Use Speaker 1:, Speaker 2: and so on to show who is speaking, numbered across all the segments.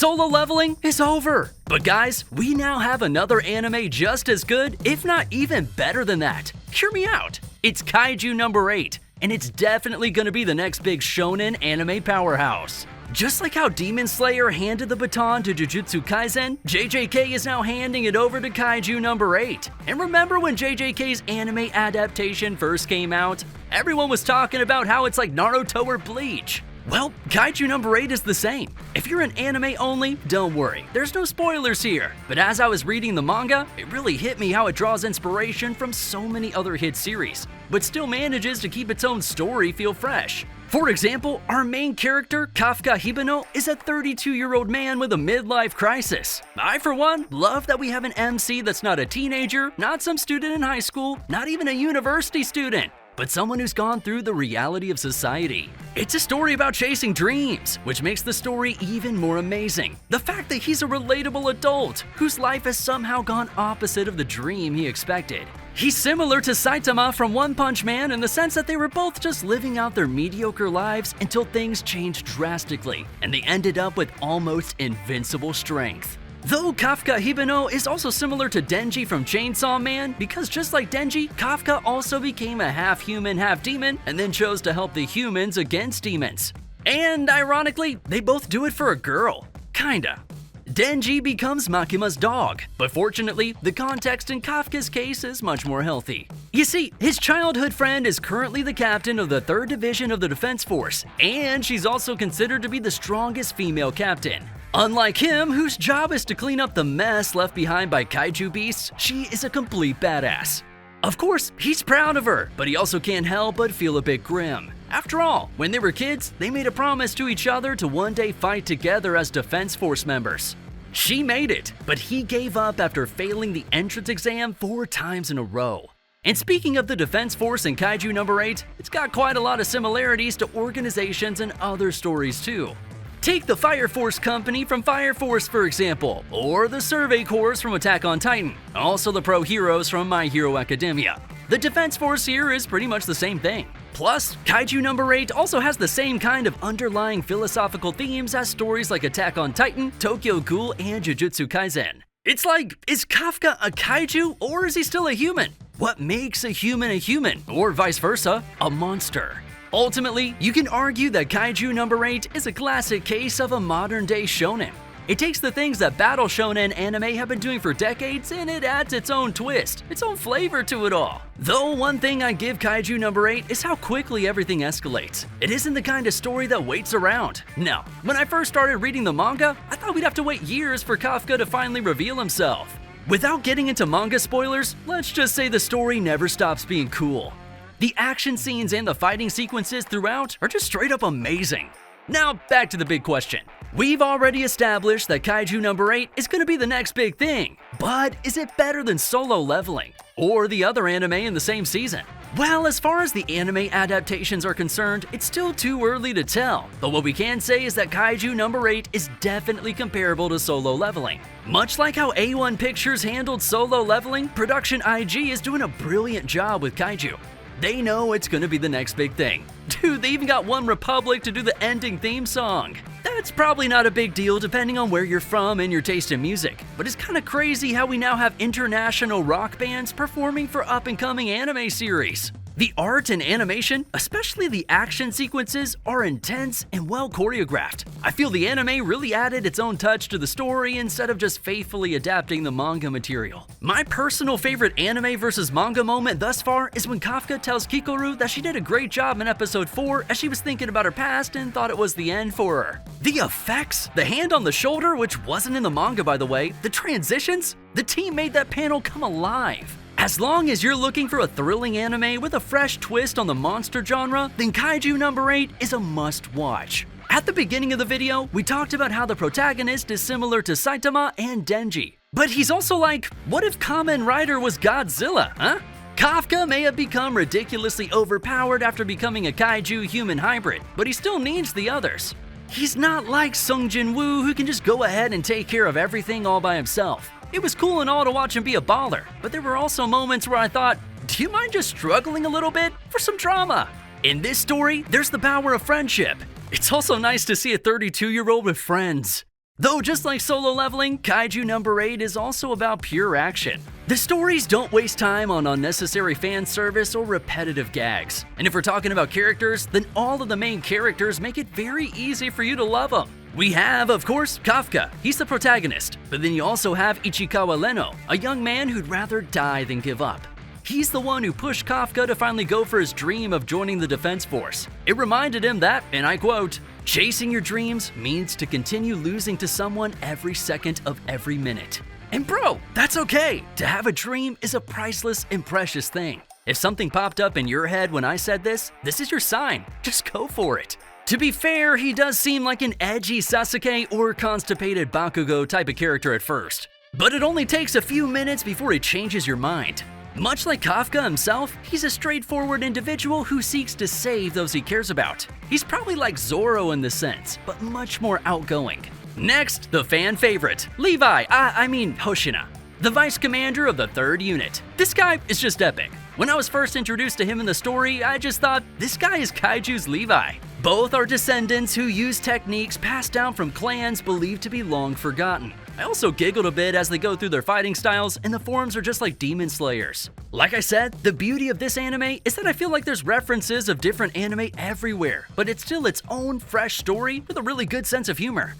Speaker 1: Solo leveling is over. But guys, we now have another anime just as good, if not even better than that. Hear me out. It's Kaiju No. 8, and it's definitely gonna be the next Big Shonen Anime Powerhouse. Just like how Demon Slayer handed the baton to Jujutsu Kaisen, JJK is now handing it over to Kaiju No. 8. And remember when JJK's anime adaptation first came out? Everyone was talking about how it's like Naruto or Bleach. Well, Kaiju No. 8 is the same. If you're an anime only, don't worry, there's no spoilers here. But as I was reading the manga, it really hit me how it draws inspiration from so many other hit series, but still manages to keep its own story feel fresh. For example, our main character, Kafka Hibino, is a 32-year-old man with a midlife crisis. I, for one, love that we have an MC that's not a teenager, not some student in high school, not even a university student, but someone who's gone through the reality of society. It's a story about chasing dreams, which makes the story even more amazing. The fact that he's a relatable adult, whose life has somehow gone opposite of the dream he expected. He's similar to Saitama from One Punch Man in the sense that they were both just living out their mediocre lives until things changed drastically, and they ended up with almost invincible strength. Though Kafka Hibino is also similar to Denji from Chainsaw Man, because just like Denji, Kafka also became a half-human, half-demon, and then chose to help the humans against demons. And ironically, they both do it for a girl. Kinda. Denji becomes Makima's dog, but fortunately, the context in Kafka's case is much more healthy. You see, his childhood friend is currently the captain of the 3rd Division of the Defense Force, and she's also considered to be the strongest female captain. Unlike him, whose job is to clean up the mess left behind by kaiju beasts, she is a complete badass. Of course, he's proud of her, but he also can't help but feel a bit grim. After all, when they were kids, they made a promise to each other to one day fight together as Defense Force members. She made it, but he gave up after failing the entrance exam 4 times in a row. And speaking of the Defense Force in Kaiju No. 8, it's got quite a lot of similarities to organizations and other stories too. Take the Fire Force Company from Fire Force, for example, or the Survey Corps from Attack on Titan, also the Pro Heroes from My Hero Academia. The Defense Force here is pretty much the same thing. Plus, Kaiju No. 8 also has the same kind of underlying philosophical themes as stories like Attack on Titan, Tokyo Ghoul, and Jujutsu Kaisen. It's like, is Kafka a kaiju or is he still a human? What makes a human, or vice versa, a monster? Ultimately, you can argue that Kaiju No. 8 is a classic case of a modern-day shonen. It takes the things that battle shonen anime have been doing for decades and it adds its own twist, its own flavor to it all. Though one thing I give Kaiju No. 8 is how quickly everything escalates. It isn't the kind of story that waits around. No, when I first started reading the manga, I thought we'd have to wait years for Kafka to finally reveal himself. Without getting into manga spoilers, let's just say the story never stops being cool. The action scenes and the fighting sequences throughout are just straight up amazing. Now, back to the big question. We've already established that Kaiju No. 8 is going to be the next big thing, but is it better than Solo Leveling or the other anime in the same season? Well, as far as the anime adaptations are concerned, it's still too early to tell, but what we can say is that Kaiju No. 8 is definitely comparable to Solo Leveling. Much like how A1 Pictures handled Solo Leveling, Production IG is doing a brilliant job with Kaiju. They know it's gonna be the next big thing. Dude, they even got One Republic to do the ending theme song. That's probably not a big deal depending on where you're from and your taste in music, but it's kinda crazy how we now have international rock bands performing for up-and-coming anime series. The art and animation, especially the action sequences, are intense and well choreographed. I feel the anime really added its own touch to the story instead of just faithfully adapting the manga material. My personal favorite anime versus manga moment thus far is when Kafka tells Kikoru that she did a great job in episode 4 as she was thinking about her past and thought it was the end for her. The effects, the hand on the shoulder, which wasn't in the manga by the way, the transitions, the team made that panel come alive. As long as you're looking for a thrilling anime with a fresh twist on the monster genre, then Kaiju No. 8 is a must-watch. At the beginning of the video, we talked about how the protagonist is similar to Saitama and Denji. But he's also like, what if Kamen Rider was Godzilla, huh? Kafka may have become ridiculously overpowered after becoming a kaiju human hybrid, but he still needs the others. He's not like Sung Jin-woo who can just go ahead and take care of everything all by himself. It was cool and all to watch him be a baller, but there were also moments where I thought, do you mind just struggling a little bit for some drama? In this story, there's the power of friendship. It's also nice to see a 32-year-old with friends. Though just like Solo Leveling, Kaiju No. 8 is also about pure action. The stories don't waste time on unnecessary fan service or repetitive gags. And if we're talking about characters, then all of the main characters make it very easy for you to love them. We have, of course, Kafka. He's the protagonist. But then you also have Ichikawa Leno, a young man who'd rather die than give up. He's the one who pushed Kafka to finally go for his dream of joining the Defense Force. It reminded him that, and I quote, "Chasing your dreams means to continue losing to someone every second of every minute." And bro, that's okay. To have a dream is a priceless and precious thing. If something popped up in your head when I said this is your sign. Just go for it. To be fair, he does seem like an edgy Sasuke or constipated Bakugo type of character at first. But it only takes a few minutes before he changes your mind. Much like Kafka himself, he's a straightforward individual who seeks to save those he cares about. He's probably like Zoro in this sense, but much more outgoing. Next, the fan favorite, Levi, Hoshina, the vice commander of the 3rd unit. This guy is just epic. When I was first introduced to him in the story, I just thought, this guy is Kaiju's Levi. Both are descendants who use techniques passed down from clans believed to be long forgotten. I also giggled a bit as they go through their fighting styles, and the forms are just like demon slayers. Like I said, the beauty of this anime is that I feel like there's references of different anime everywhere, but it's still its own fresh story with a really good sense of humor.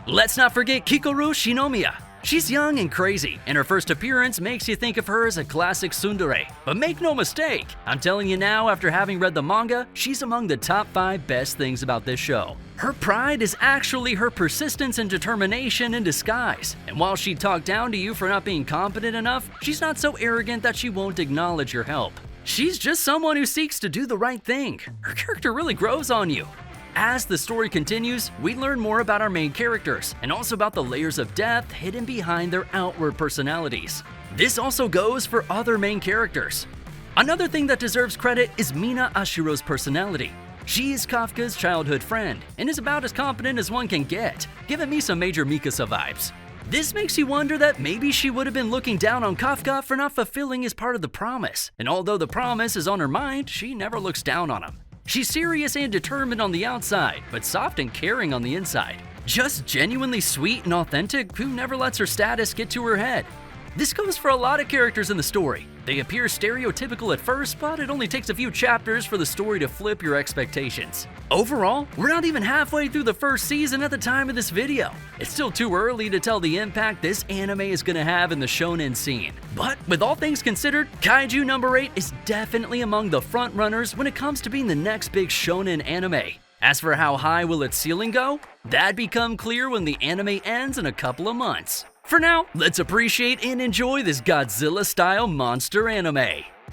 Speaker 1: Let's not forget Kikoru Shinomiya. She's young and crazy, and her first appearance makes you think of her as a classic tsundere. But make no mistake, I'm telling you now after having read the manga, she's among the top 5 best things about this show. Her pride is actually her persistence and determination in disguise. And while she'd talk down to you for not being competent enough, she's not so arrogant that she won't acknowledge your help. She's just someone who seeks to do the right thing. Her character really grows on you. As the story continues, we learn more about our main characters, and also about the layers of depth hidden behind their outward personalities. This also goes for other main characters. Another thing that deserves credit is Mina Ashiro's personality. She is Kafka's childhood friend, and is about as competent as one can get, giving me some major Mikasa vibes. This makes you wonder that maybe she would have been looking down on Kafka for not fulfilling his part of the promise, and although the promise is on her mind, she never looks down on him. She's serious and determined on the outside, but soft and caring on the inside. Just genuinely sweet and authentic who never lets her status get to her head. This goes for a lot of characters in the story. They appear stereotypical at first, but it only takes a few chapters for the story to flip your expectations. Overall, we're not even halfway through the first season at the time of this video. It's still too early to tell the impact this anime is gonna have in the shonen scene. But with all things considered, Kaiju No. 8 is definitely among the front runners when it comes to being the next big shonen anime. As for how high will its ceiling go, that'd become clear when the anime ends in a couple of months. For now, let's appreciate and enjoy this Godzilla-style monster anime.